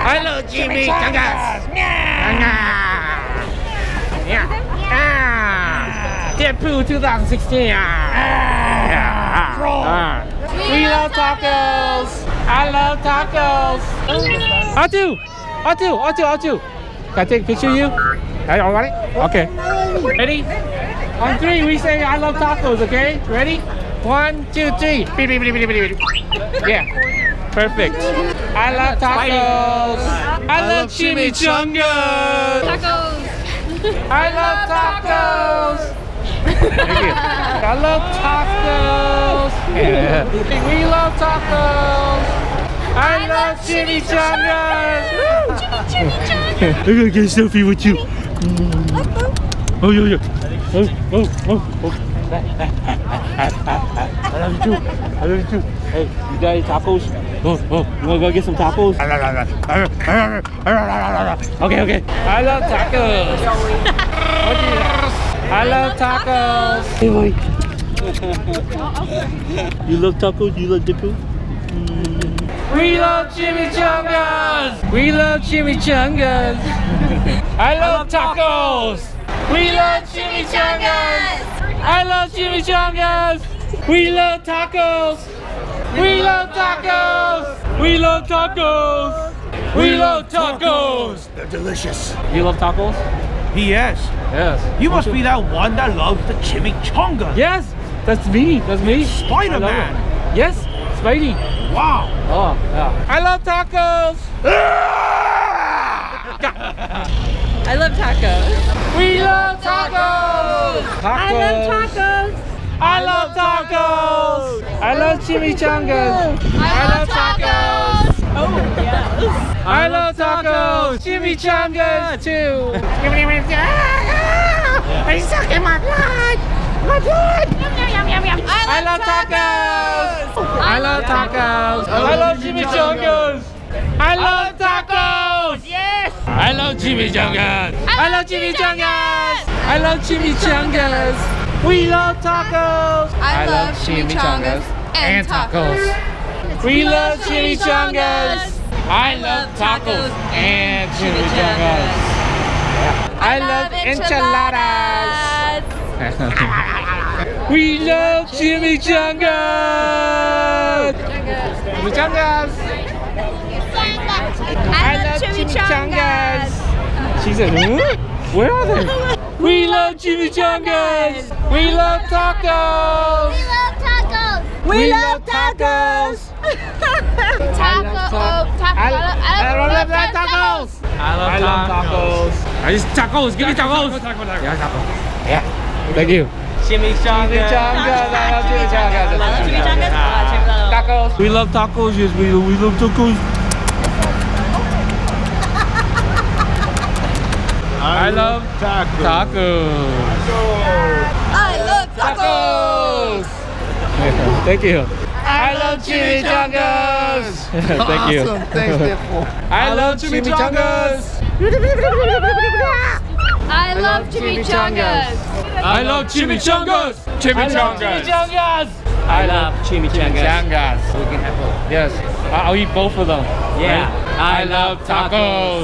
I love chimichangas. Deadpool 2016. We love tacos. I love tacos. Atu. Can I take a picture of you? All right? Okay. Ready? On 3, we say I love tacos, okay? Ready? 1, 2, 3. Beep, beep, beep, beep, beep, beep. Yeah. Perfect. I love tacos. I love chimichangas. Tacos. I love tacos. Thank you. I love tacos. Yeah. We love tacos. I love chimichangas. I'm gonna get a selfie with you. Oh, yeah. Oh. I love you too. Hey, you got any tacos? Oh, you wanna go get some tacos? Okay. I love tacos. I love tacos. Hey, boy. You love tacos? You love Deadpool? We love chimichangas. We love chimichangas. I love tacos. We love chimichangas. I love chimichangas. We love tacos. We love tacos. We love tacos. We love tacos. They're delicious. You love tacos? Yes. Yes. You must be that one that loves the chimichanga. Yes, that's me. Spider-Man. Yes, Spidey. Wow. Oh, yeah. I love tacos. I love tacos. We love tacos. I love tacos. I love tacos. I love chimichangas. I love tacos. Oh, yes. I love tacos. Chimichangas too. I suck in my blood. My blood. I love tacos. I love tacos. I love chimichangas. I love tacos. Yes. I love chimichangas. I love chimichangas. I love chimichangas. We love tacos. I love chimichangas and tacos. We love chimichangas. I love tacos and chimichangas. I love enchiladas. We love chimichangas. Chimichangas. I love chimichangas. She said, huh? Where are they? We love chimichangas. We love tacos. We love tacos. I love tacos. I just tacos. Give me tacos. Yeah, tacos. Yeah. Thank you. Chimichangas. I love chimichangas. Tacos. We love tacos. Yes, we love tacos. I love tacos. I love tacos. Thank you. I love chimichangas. Thank you. Awesome. Thanks, Deadpool. I love chimichangas. I love chimichangas. I love chimichangas. Chimichangas. I love chimichangas. We can have both. Yes. I'll eat both of them. Yeah. I love tacos.